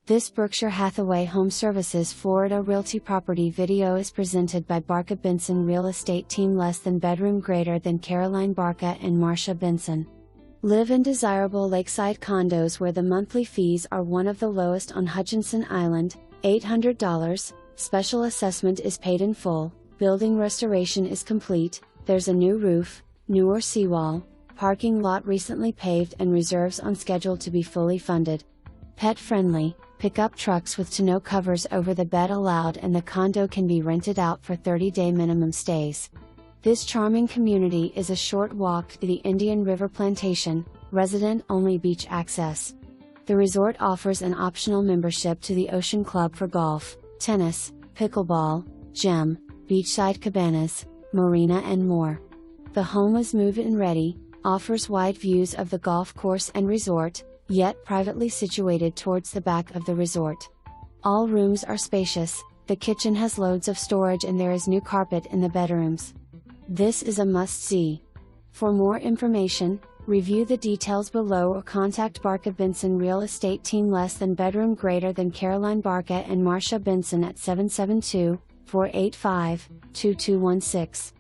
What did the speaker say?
This Berkshire Hathaway HomeServices Florida Realty property video is presented by Barca Benson Real Estate Team. Less than bedroom greater than Caroline Barca and Marcia Benson. Live in desirable lakeside condos where the monthly fees are one of the lowest on Hutchinson Island, $800, special assessment is paid in full, building restoration is complete, there's a new roof, newer seawall, parking lot recently paved and reserves on schedule to be fully funded. Pet friendly. Pickup trucks with tonneau covers over the bed allowed, and the condo can be rented out for 30-day minimum stays. This charming community is a short walk to the Indian River Plantation, resident-only beach access. The resort offers an optional membership to the Ocean Club for golf, tennis, pickleball, gym, beachside cabanas, marina and more. The home is move-in ready, offers wide views of the golf course and resort, yet privately situated towards the back of the resort. All rooms are spacious, the kitchen has loads of storage and there is new carpet in the bedrooms. This is a must-see. For more information, review the details below or contact Barca Benson Real Estate Team. Less than bedroom greater than Caroline Barca and Marcia Benson at 772-485-2216.